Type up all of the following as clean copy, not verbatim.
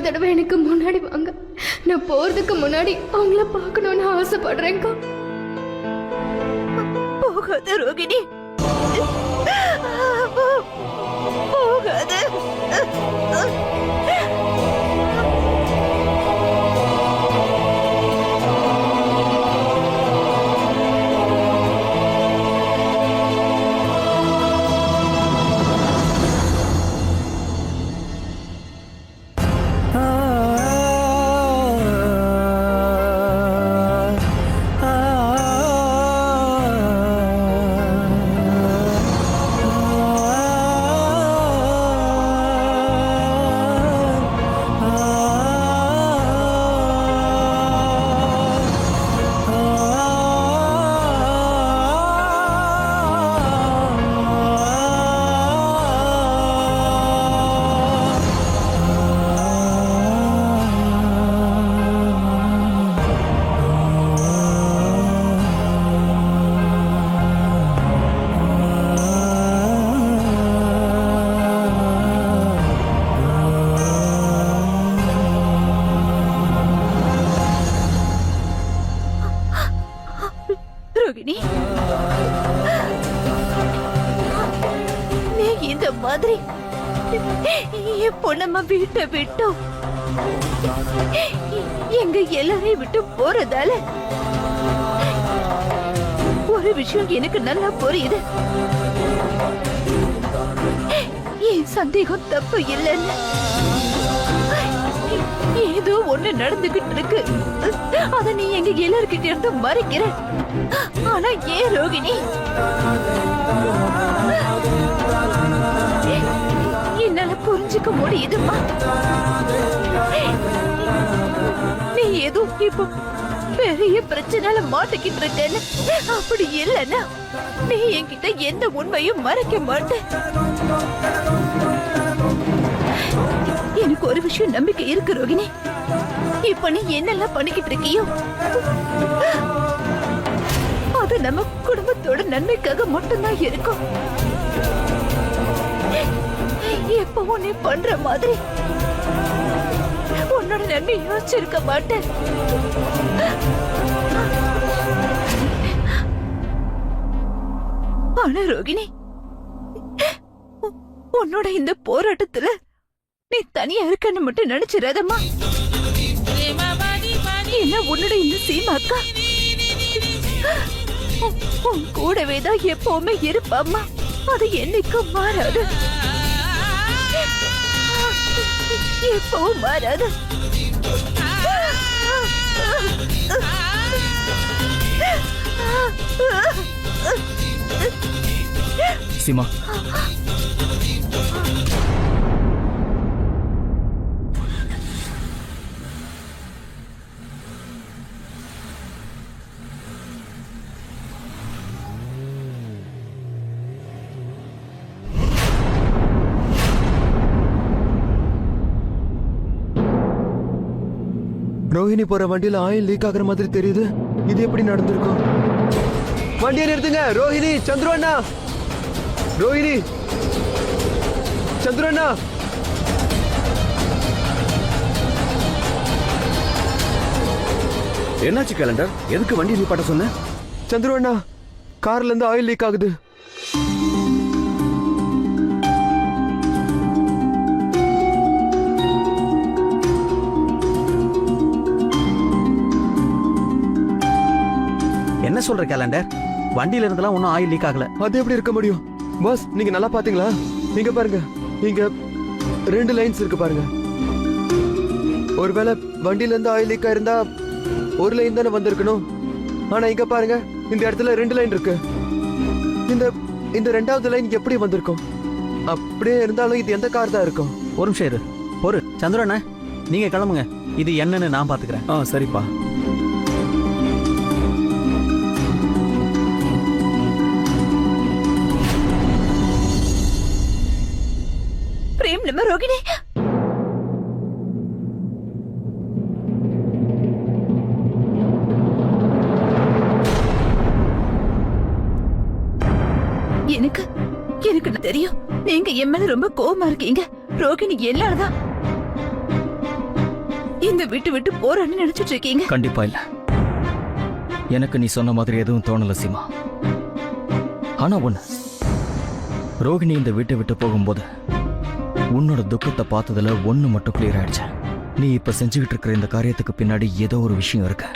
தடவை எனக்கு முன்னாடி வாங்க. நான் போறதுக்கு முன்னாடி அவங்கள பார்க்கணும்னு ஆசைப்படுறேன்க்கா. போகாத ரோகிணி, போகாத. ரோகிணி, நீ இந்த மாதிரி என் பொண்ணம்மா வீட்டை விட்டோம் எங்க எல்லாரையும் விட்டு போறதால ஒரு விஷயம் எனக்கு நல்லா புரியுது. என் சந்தேகம் தப்பு இல்லைன்னு. ஏதோ ஒண்ணு நடந்துகிட்டு இருக்கு. அத நீ எங்க எல்லார்கிட்ட இருந்து மறைக்கிற. ஆனா ஏன் ரோகிணி? என்னால புரிஞ்சுக்க முடியுதுமா. நீ ஏதோ இப்போ பெரிய பிரச்சனைல மாட்டிக்கிட்டு இருக்கேன்னு. அப்படி இல்லைன்னா நீ என்கிட்ட எந்த உண்மையும் மறைக்க மாட்டேன். எனக்கு ஒரு விஷயம் நம்பிக்கை இருக்கு ரோகிணி. இப்ப நீ என்னெல்லாம் பண்ணிக்கிட்டு இருக்கியோ அது நம்ம குடும்பத்தோட நன்மைக்காக மட்டும்தான் இருக்கும். எப்பவும் நீ பண்ற மாதிரி உன்னோட நன்மை யோசிச்சிருக்க மாட்டேன். ஆனா ரோகிணி, உன்னோட இந்த போராட்டத்துல நீ தனியா இருக்கன்னு மட்டும் நினைச்சிடாதம்மா. என்ன உன்னோட இந்த சீமாக்கா உன் கூடவே தான் எப்பவுமே இருப்பாம்மா. அது என்னைக்கும் மாறாது, எப்பவும் மாறாது. சீமா, ரோஹிணி போற வண்டியில ஆயில் லீக் ஆகுற மாதிரி தெரியுது. இது எப்படி நடந்திருக்கும்? வண்டியை நிறுத்துங்க. ரோஹிணி, சந்துரு அண்ணா, ரோஹிணி, சந்துரு அண்ணா. என்னாச்சு கேலண்டர்? எதுக்கு வண்டி நிப்பாட்ட சொன்ன? சந்துரு அண்ணா, கார்ல இருந்து ஆயில் லீக் ஆகுது. என்ன சொல்ற கேலண்டர்? வண்டியில இருந்தெல்லாம் ஒன்னும் ஆயில் லீக் ஆகல. அது எப்படி இருக்க முடியும்? பாஸ், நீங்க நல்லா பாத்தீங்களா? இங்க பாருங்க, இங்க 2 லைன்ஸ் இருக்கு பாருங்க. ஒருவேளை வண்டியில இருந்து ஆயில் லீக் ஆயிருந்தா ஒரு லைன் தானே வந்திருக்கணும். ஆனா இங்க பாருங்க, இந்த இடத்துல 2 லைன் இருக்கு. இந்த 2வது லைன் எப்படி வந்திருக்கும்? அப்படியே இருந்தாலும் இது எந்த கார் தான் இருக்கும்? ஒரு நிமிஷம் இரு. சந்திரண்ணா, நீங்க கிளம்புங்க. இது என்னன்னு நான் பாத்துக்கிறேன். சரிப்பா. பிரேம், நம்ம ரோகிணி எனக்கு தெரியும். நீங்க என் மேல ரொம்ப கோவமா இருக்கீங்க. ரோகிணி என்னாலதான் இந்த வீட்டு விட்டு போறேன்னு நினைச்சிட்டு இருக்கீங்க? கண்டிப்பா இல்ல. எனக்கு நீ சொன்ன மாதிரி எதுவும் தோணல சீமா. ஆனா ஒண்ணு, ரோகிணி இந்த வீட்டை விட்டு போகும்போது உன்னோட துக்கத்தை பார்த்ததுல ஒண்ணு மட்டும் கிளியர் ஆயிடுச்சு. நீ இப்ப செஞ்சுக்கிட்டு இருக்கிற இந்த காரியத்துக்கு பின்னாடி ஏதோ ஒரு விஷயம் இருக்கு.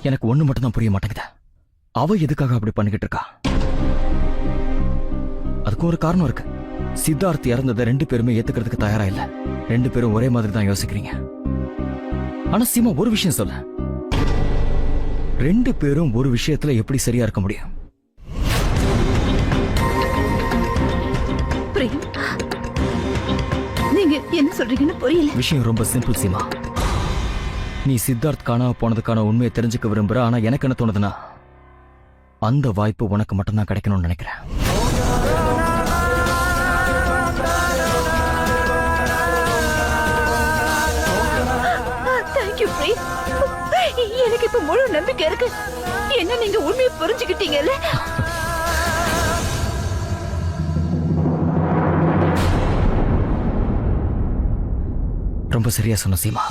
எனக்கு ஒண்ணு மட்டும் தான் புரிய மாட்டேங்குது. அவ எதுக்காக அப்படி பண்ணிக்கிட்டு இருக்கா? அதுக்கு ஒரு காரணம் இருக்கு. சித்தார்த் இறந்ததை 2 பேருமே ஏத்துக்கிறதுக்கு தயாரா இல்ல. 2 பேரும் ஒரே மாதிரி தான் யோசிக்கிறீங்க. ஆனா சீமா, ஒரு விஷயம் சொல்ல, 2 பேரும் ஒரு விஷயத்துல எப்படி சரியா இருக்க முடியும்? பிரேம், நீங்க என்ன சொல்றீங்கன்னு புரியல. விஷயம் ரொம்ப சிம்பிள் சீமா. நீ சித்தார்த் காணாம போனதுக்கான உண்மையை தெரிஞ்சுக்க விரும்புற. ஆனா எனக்கு என்ன தோணுதுன்னா, அந்த வாய்ப்பு உனக்கு மட்டும்தான் கிடைக்கணும்னு நினைக்கிறேன். தேங்க்யூ பிரேம். எனக்கு இப்ப முழு நம்பிக்கை இருக்கு. என்ன நீங்க உண்மையை புரிஞ்சுக்கிட்டீங்கல்ல? ரொம்ப சரியா சொன்ன சீமா.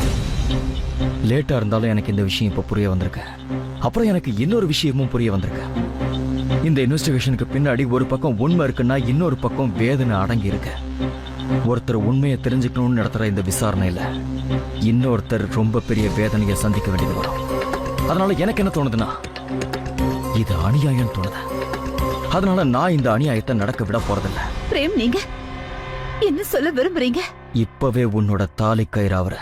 லேட்டா இருந்தாலும் எனக்கு இந்த விஷயம் இப்ப புரிய வந்திருக்கு. அப்புறம் எனக்கு இன்னொரு விஷயமும் புரிய வந்திருக்கு. இந்த இன்வெஸ்டிகேஷனுக்கு பின்னாடி ஒரு பக்கம் உண்மை இருக்குன்னா இன்னொரு பக்கம் வேதனை அடங்கி இருக்கு. ஒருத்தர் உண்மையை தெரிஞ்சுக்கணும்னு நடத்துற இந்த விசாரணையில இன்னொருத்தர் ரொம்ப பெரிய வேதனையை சந்திக்க வேண்டியது வரும். அதனால எனக்கு என்ன தோணுதுன்னா, இது அநியாயம் தோணுது. அதனால நான் இந்த அநியாயத்தை நடக்க விட போறதில்ல. பிரேம், நீங்க என்ன சொல்ல விரும்புறீங்க? இப்பவே உன்னோட தாலி கயிறாவற.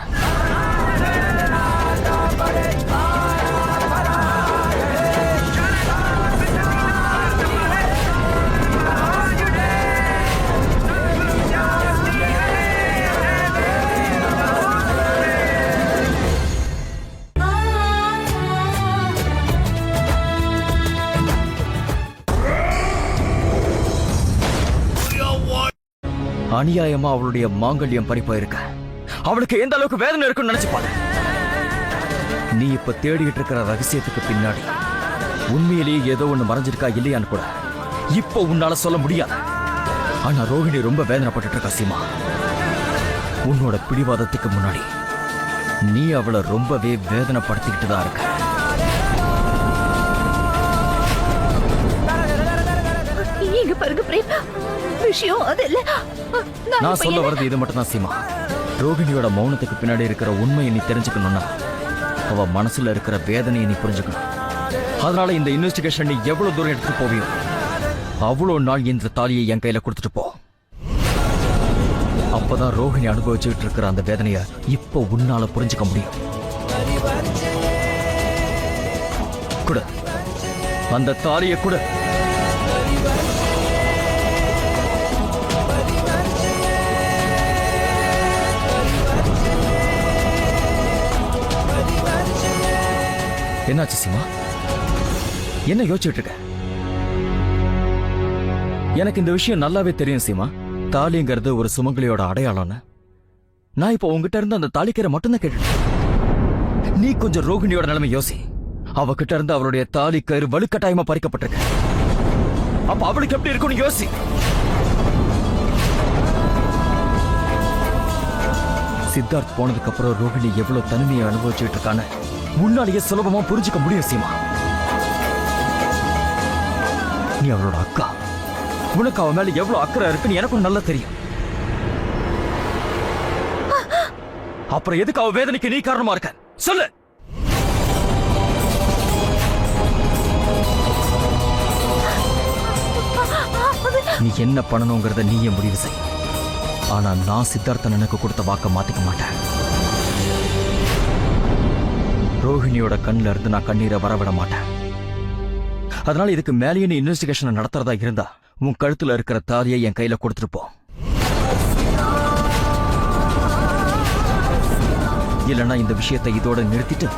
அநியாயமா அவளுடைய மாங்கல்யம் பறிப்பாயிருக்க. அவளுக்கு எந்த அளவுக்கு வேதனை இருக்குன்னு நினைச்சுப்பாரு. நீ இப்ப தேடிட்டு இருக்கிற ரகசியத்துக்கு பின்னாடி உண்மையிலேயே ஏதோ ஒண்ணு மறைஞ்சிருக்கா இல்லையான்னு கூட இப்ப உன்னால சொல்ல முடியாது. ஆனா ரோஹிணி ரொம்ப வேதனைப்பட்டு இருக்கா சீமா. உன்னோட பிடிவாதத்துக்கு முன்னாடி நீ அவளை ரொம்பவே வேதனைப்படுத்திக்கிட்டு தான் இருக்க. இங்க பாருங்க பிரேம், விஷயம் அது இல்ல. நான் சொல்ல வர்றது இது மட்டும் தான் சீமா. ரோகிணியோட மௌனத்துக்கு பின்னாடி இருக்கிற உண்மையை நீ தெரிஞ்சுக்கணும்னா அவ மனசுல இருக்கிற வேதனையை நீ புரிஞ்சுக்கணும். அதனால இந்த இன்வெஸ்டிகேஷன் நீ எவ்வளவு தூரம் எடுத்துட்டு போவியோ அவ்வளவு நாள் இந்த தாலியை என் கையில கொடுத்துட்டு போ. அப்பதான் ரோஹிணி அனுபவிச்சுட்டு இருக்கிற அந்த வேதனைய இப்போ உன்னால புரிஞ்சுக்க முடியும். கூட அந்த தாலியை கூட. என்னாச்சு சீமா? என்ன யோசிச்சுட்டு இருக்க? எனக்கு இந்த விஷயம் நல்லாவே தெரியும் சீமா. தாலிங்கிறது ஒரு சுமங்கலியோட அடையாளம்னு. நான் இப்ப உங்ககிட்ட இருந்து அந்த தாலிக்கரை மட்டும்தான் கேட்டுட்டேன். நீ கொஞ்சம் ரோகிணியோட நிலைமை யோசி. அவகிட்ட இருந்து அவளுடைய தாலி கயிறு வலுக்கட்டாயமா பறிக்கப்பட்டிருக்க. அப்ப அவளுக்கு எப்படி இருக்கும்னு யோசி. சித்தார்த் போனதுக்கு அப்புறம் ரோகிணி எவ்வளவு தனிமையை அனுபவிச்சுட்டு இருக்கான்னு முன்னாலேயே சுலபமா புரிஞ்சுக்க முடியும் சீமா. நீ அவளோட அக்கா. உனக்கு அவ மேல எவ்வளவு அக்கறை இருக்குன்னு எனக்கும் நல்லா தெரியும். அப்புறம் எதுக்கு அவ வேதனைக்கு நீ காரணமா இருக்க? சொல்லு. நீ என்ன பண்ணணுங்கிறத நீயே முடிவு செய். ஆனா நான் சித்தார்த்தன் எனக்கு கொடுத்த வாக்க மாத்திக்க மாட்டேன். ரோஹிணியோட கண்ணில் இருந்து நான் கண்ணீரை வரவிட மாட்டேன். அதனால இதுக்கு மேலேயே நீ இன்வெஸ்டிகேஷன் நடத்துறதா இருந்தா உன் கழுத்துல இருக்கிற தாலியை என் கையில கொடுத்துட்டு போ. இல்லைன்னா இந்த விஷயத்தை இதோட நிறுத்திட்டு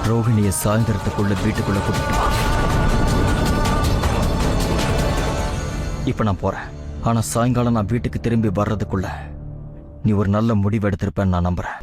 ரோஹிணியை சாயந்தரத்துக்குள்ள வீட்டுக்குள்ள கூட்டிட்டு வா. இப்ப நான் போறேன். ஆனா சாயங்காலம் நான் வீட்டுக்கு திரும்பி வர்றதுக்குள்ள நீ ஒரு நல்ல முடிவு எடுத்திருப்பேன்னு நான் நம்புறேன்.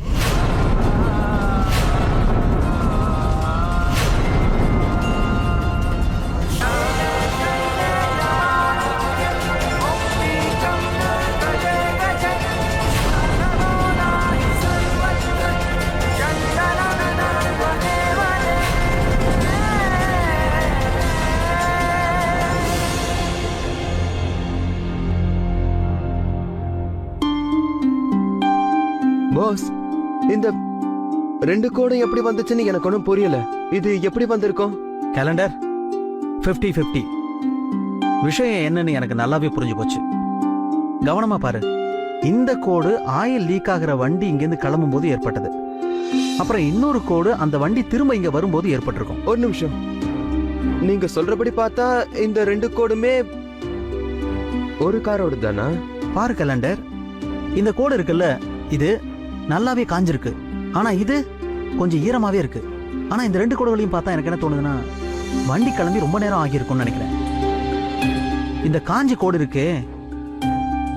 2 கோடும் எப்படி வந்துச்சுன்னு எனக்கு ஒன்றும் புரியல. இது எப்படி வந்திருக்கும்? கேலண்டர் 50-50. விஷயம் என்னன்னு எனக்கு நல்லாவே புரிஞ்சு போச்சு. கவனமா பாரு. இந்த கோடு ஆயில் லீக் ஆகிற வண்டி இங்கிருந்து கிளம்பும் போது ஏற்பட்டது. அப்புறம் இன்னொரு கோடு அந்த வண்டி திரும்ப இங்க வரும்போது ஏற்பட்டிருக்கும். ஒரு நிமிஷம், நீங்க சொல்றபடி பார்த்தா இந்த 2 கோடுமே ஒரு காரோடு தானா? பாரு கேலண்டர், இந்த கோடு இருக்குல்ல, இது நல்லாவே காஞ்சிருக்கு. ஆனா இது கொஞ்சம் ஈரமாவே இருக்கு. ஆனா இந்த 2 கோடுகளையும் பார்த்தா எனக்கு என்ன தோணுதுன்னா, வண்டி கிளம்பி ரொம்ப நேரம் ஆகியிருக்கும்னு நினைக்கிறேன். இந்த காஞ்சி கோடு இருக்கே,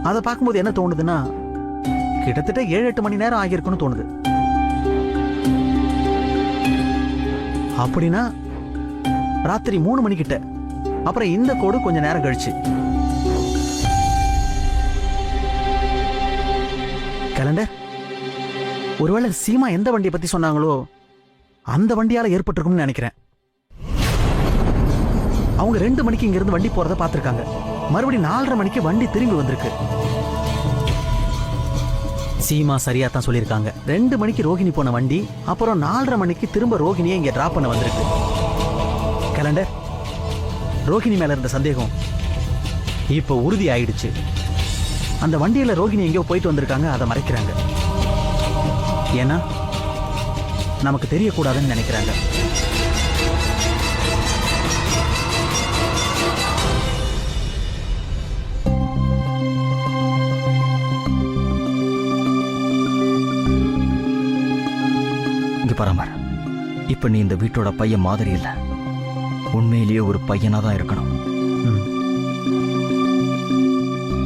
அதை பார்க்கும்போது என்ன தோணுதுன்னா, கிட்டத்தட்ட 7-8 மணி நேரம் ஆகியிருக்குன்னு தோணுது. அப்படின்னா ராத்திரி 3 மணிக்கிட்ட. அப்புறம் இந்த கோடு கொஞ்ச நேரம் கழிச்சு. கேலண்டர், ஒருவேளை சீமா எந்த வண்டியை பத்தி சொன்னாங்களோ அந்த வண்டியால ஏற்பட்டிருக்கும்னு நினைக்கிறேன். அவங்க 2 மணிக்கு இங்க இருந்து வண்டி போறத பார்த்திருக்காங்க. மறுபடியும் 4:30 மணிக்கு வண்டி திரும்பி வந்திருக்கு. சீமா சரியா தான் சொல்லியிருக்காங்க. 2 மணிக்கு ரோகிணி போன வண்டி அப்புறம் 4:30 மணிக்கு திரும்ப ரோகிணியை இங்க டிராப் பண்ண வந்திருக்கு. கேலண்டர், ரோகிணி மேல இருந்த சந்தேகம் இப்ப உறுதி ஆயிடுச்சு. அந்த வண்டியில ரோகிணி எங்கேயோ போயிட்டு வந்திருக்காங்க, அதை மறைக்கிறாங்க. ஏன்னா நமக்கு தெரியக்கூடாதுன்னு நினைக்கிறாங்க. இங்க பராமர், இப்ப நீ இந்த வீட்டோட பையன் மாதிரி இல்ல, உண்மையிலேயே ஒரு பையனா தான் இருக்கணும்.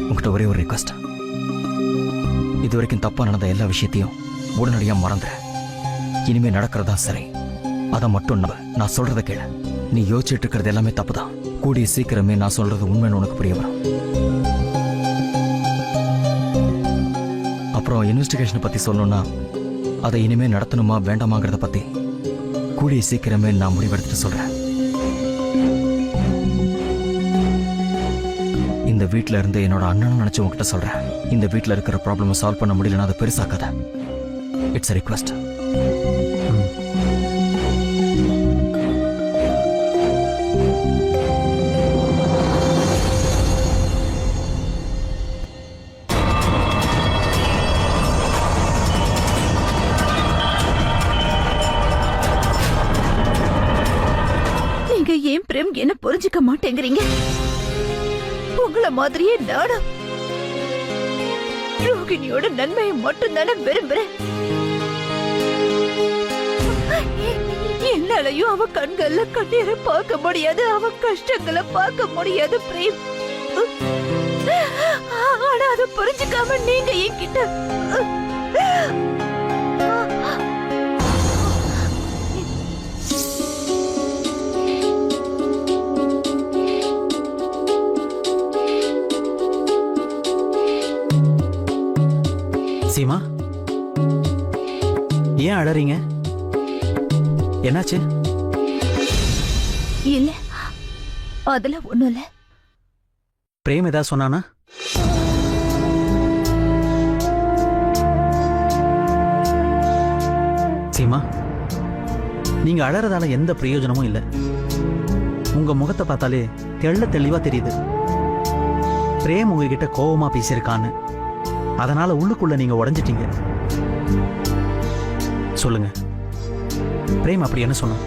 உங்ககிட்ட ஒரே ஒரு ரிக்வெஸ்ட், இது வரைக்கும் தப்பா நடந்த எல்லா விஷயத்தையும் உடனடியா மறந்துற. இனிமே நடக்கிறதா சரி, அதை மட்டும் நான் சொல்றத கேளு. நீ யோசிச்சுட்டு இருக்கிறது எல்லாமே தப்புதான். கூடிய சீக்கிரமே நான் சொல்றது உண்மைன்னு உனக்கு புரிய வரும். அப்புறம் இன்வெஸ்டிகேஷனை பத்தி சொல்லணும்னா, அதை இனிமே நடத்தணுமா வேண்டாமாங்கிறத பத்தி கூடிய சீக்கிரமே நான் முடிவெடுத்துட்டு சொல்றேன். இந்த வீட்டில் இருந்து என்னோட அண்ணனும் நினைச்சு உங்ககிட்ட சொல்றேன். இந்த வீட்டில் இருக்கிற ப்ராப்ளமை சால்வ் பண்ண முடியலன்னா அதை பெருசாக்காத. It's a request. நீங்க ஏன் பிரேம் என்ன புரிஞ்சுக்க மாட்டேங்கிறீங்க? உங்களை மாதிரியே நானும் ரோகிணியோட நன்மையை மட்டும் தானே விரும்புறேன். என்னாலையும் அவ கண்கள்ல கண்ணீரை பார்க்க முடியாது, அவ கஷ்டங்களை பார்க்க முடியாது பிரேம். ஆனா அதை புரிஞ்சுக்காம நீங்க என்கிட்ட சீமா, ஏன் அழறீங்க? என்னாச்சு? இல்ல, அதுல ஒண்ணும் இல்ல. பிரேம் ஏதாவது சொன்னானா? சீமா, நீங்க அழறதால எந்த பிரயோஜனமும் இல்லை. உங்க முகத்தை பார்த்தாலே தெளிவா தெரியுது பிரேம் உங்ககிட்ட கோவமா பேசியிருக்கான்னு. அதனால உள்ளுக்குள்ள நீங்க உடைஞ்சிட்டீங்க. சொல்லுங்க, பிரேம் அப்படி என்ன சொன்ன?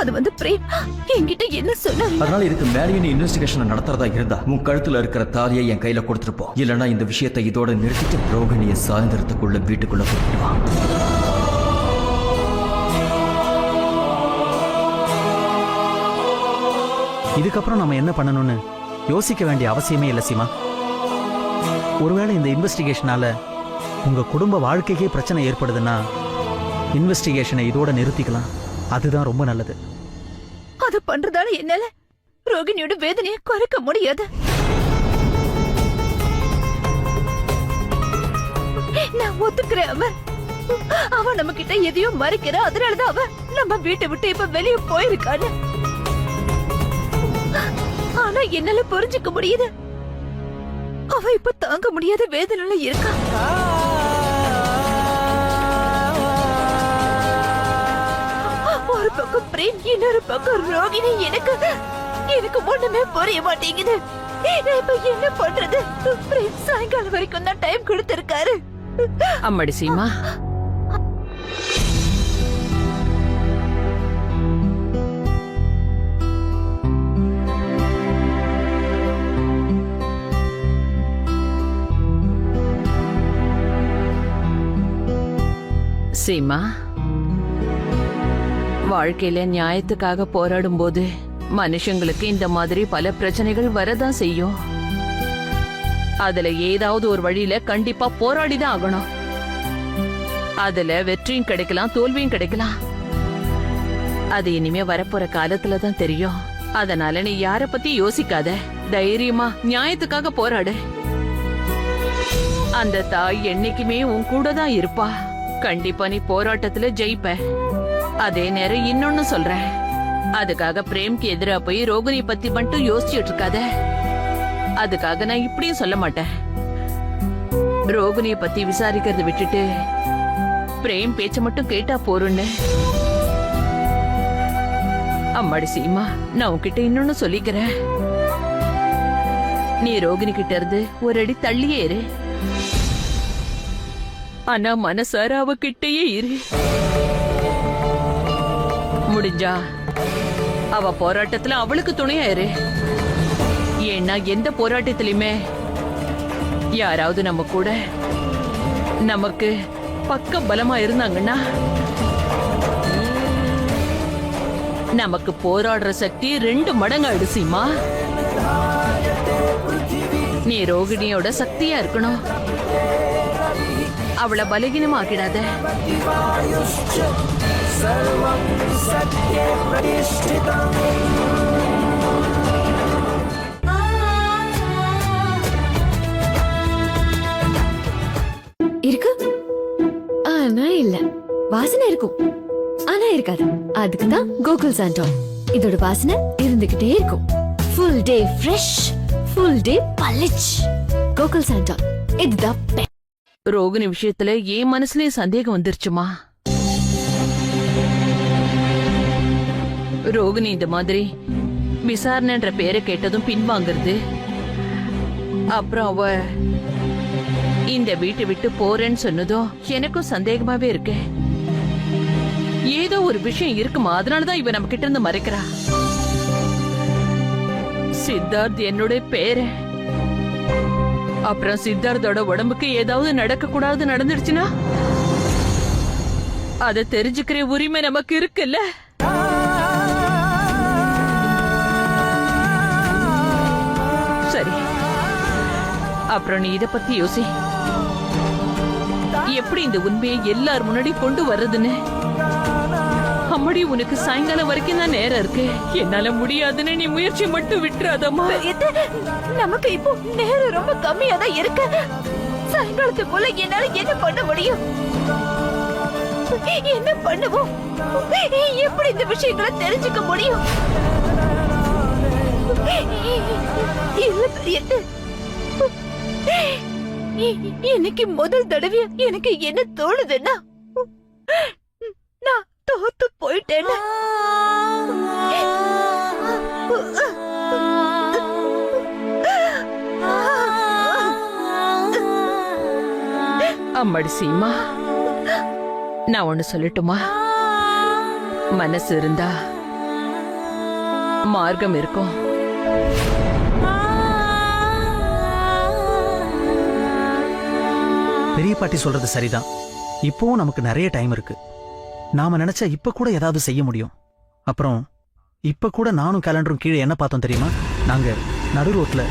அது வந்து பிரேம் என்கிட்ட என்ன சொன்னாரு? அதனால இதுக்கு மேலேயும் நீ இன்வெஸ்டிகேஷன் நடத்துறதா இருந்தா உன் கழுத்துல இருக்கிற தாலியை என் கையில கொடுத்துருப்போம். இல்லைன்னா இந்த விஷயத்தை இதோட நிறுத்திட்டு ரோகிணியை சாயந்தரத்துக்குள்ள வீட்டுக்குள்ள கூட்டிட்டு வா. இதுக்கப்புறம் நம்ம என்ன பண்ணணும்னு யோசிக்க வேண்டிய அவசியமே இல்லை சீமா. ஒருவேளை இந்த இன்வெஸ்டிகேஷனால உங்க குடும்ப வாழ்க்கைக்கே பிரச்சனை ஏற்படுதுன்னா இன்வெஸ்டிகேஷனை இதோட நிறுத்திக்கலாம். அதுதான் ரொம்ப நல்லது. அது பண்றதால என்னால ரோகிணியோட வேதனையை குறைக்க முடியாது. நான் ஒத்துக்கிறேன். அவ நம்ம கிட்ட எதையும் மறைக்கிற, அதனாலதான் அவ நம்ம வீட்டை விட்டு இப்ப வெளியே போயிருக்கான்னு. ஆனா என்னால புரிஞ்சுக்க முடியுது அவ இப்ப தாங்க முடியாத வேதனையில இருக்கா. ஒரு பக்கம் பிரேம், இன்னொரு பக்கம் ரோகிணி. எனக்கு ஒண்ணுமே புரிய மாட்டேங்குது. நான் இப்ப என்ன பண்றது? பிரேம் சாயங்காலம் வரைக்கும் தான் டைம் கொடுத்திருக்காரு. அம்மாடி சீமா, சீமா, வாழ்க்கையில நியாயத்துக்காக போராடும் போது மனுஷங்களுக்கு இந்த மாதிரி பல பிரச்சனைகள் வரதான் செய்யும். அதுல ஏதாவது ஒரு வழியில கண்டிப்பா போராடிதான் ஆகணும். அதுல வெற்றியும் கிடைக்கலாம், தோல்வியும் கிடைக்கலாம். அது இனிமே வரப்போற காலத்துல தான் தெரியும். அதனால நீ யார பத்தி யோசிக்காத, தைரியமா நியாயத்துக்காக போராடு. அந்த தாய் என்னைக்குமே உன் கூட தான் இருப்பா. கண்டிப்பா நீ போராட்டத்துல ஜெயிப்ப. அதே நேரம் இன்னொன்னு சொல்றேன், அதுக்காக பிரேம்க்கு எதிரா போய் ரோகிணி பத்தி மட்டும் யோசிச்சுட்டு இருக்காத. அதுக்காக நான் இப்படியும் சொல்ல மாட்டேன். ரோகிணிய பத்தி விசாரிக்கிறத விட்டுட்டு பிரேம் பேச்ச மட்டும் கேட்டா போறேன்னு. அம்மாடி சீமா, நான் உன்கிட்ட இன்னொன்னு சொல்லிக்கிறேன். நீ ரோகிணி கிட்ட இருந்து ஒரு அடி தள்ளியே இரு. ஆனா மனசார அவகிட்டயே இரு. முடிஞ்சா அவ போராட்டத்துல அவளுக்கு துணையா இரு. ஏன்னா எந்த போராட்டத்திலுமே யாராவது நம்ம கூட நமக்கு பக்க பலமா இருந்தாங்கன்னா நமக்கு போராடுற சக்தி 2 மடங்கு அடிசிமா. நீ ரோகிணியோட சக்தியா இருக்கணும். அவளை பலகீனமாக்கிடாத. இருக்கு ஆனா இல்ல. வாசனை இருக்கும் ஆனா இருக்காது. அதுக்குதான் கோகுல் சாண்டோல். இதோட வாசனை இருந்துகிட்டே இருக்கும். Full day fresh, full day பளிச். கோகுல் சாண்டோல் இதுதான் best. ரோகிணி விஷயத்துல என் மனசுலயும் சந்தேகம் வந்துருச்சுமா. ரோகிணி இந்த மாதிரி விசாரணைன்ற பேரை கேட்டதும் பின்வாங்கிறது, அப்புறம் அவ இந்த வீட்டை விட்டு போறேன்னு சொன்னதும் எனக்கும் சந்தேகமாவே இருக்கு. ஏதோ ஒரு விஷயம் இருக்குமா, அதனாலதான் இவ நம்ம கிட்ட இருந்து மறைக்கிறா. சித்தார்த் என்னோட பேரு. அப்புறம் சித்தார்த்தோட உடம்புக்கு ஏதாவது நடக்க கூடாது நடந்துடுச்சுன்னா அத தெரிஞ்சுக்கிற உரிமை நமக்கு இருக்குல்ல. சரி, அப்புறம் நீ இத பத்தி யோசி. எப்படி இந்த உண்மையை எல்லார் முன்னாடி கொண்டு வர்றதுன்னு. அம்மாடி, உனக்கு சாயங்காலம் வரைக்கும் தான் நேரம் இருக்கு. என்னால முடியாதுன்னு நீ முயற்சி மட்டும் விட்டுறாதம்மா. நமக்கு இப்போ நேரம் ரொம்ப கம்மியா தான் இருக்கு. சாயங்காலத்து போல என்னால என்ன பண்ண முடியும்? என்ன பண்ணுவோம்? எப்படி இந்த விஷயங்களை தெரிஞ்சுக்க முடியும்? இல்ல பெரியட்டு, எனக்கு முதல் தடவையா எனக்கு என்ன தோணுதுன்னா நான் தோத்து போயிட்டேன்னு. அம்மாடி சீமா, நான் ஒண்ணு சொல்லட்டுமா? மனசு இருந்தா மார்க்கம் இருக்கும். பெரிய பாட்டி சொல்றது சரிதான். இப்பவும் நமக்கு நிறைய டைம் இருக்கு. நாம நினைச்சா இப்ப கூட ஏதாவது செய்ய முடியும். அப்புறம் இப்ப கூட நானும் கேலண்டரும் கீழே என்ன பார்த்தோம் தெரியுமா? நாங்க நடு ரோட்ல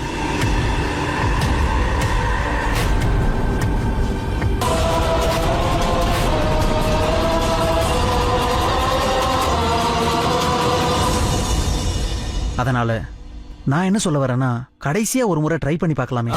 அதனால நான் என்ன சொல்ல வரேன்னா, கடைசியா ஒரு முறை ட்ரை பண்ணி பார்க்கலாமே.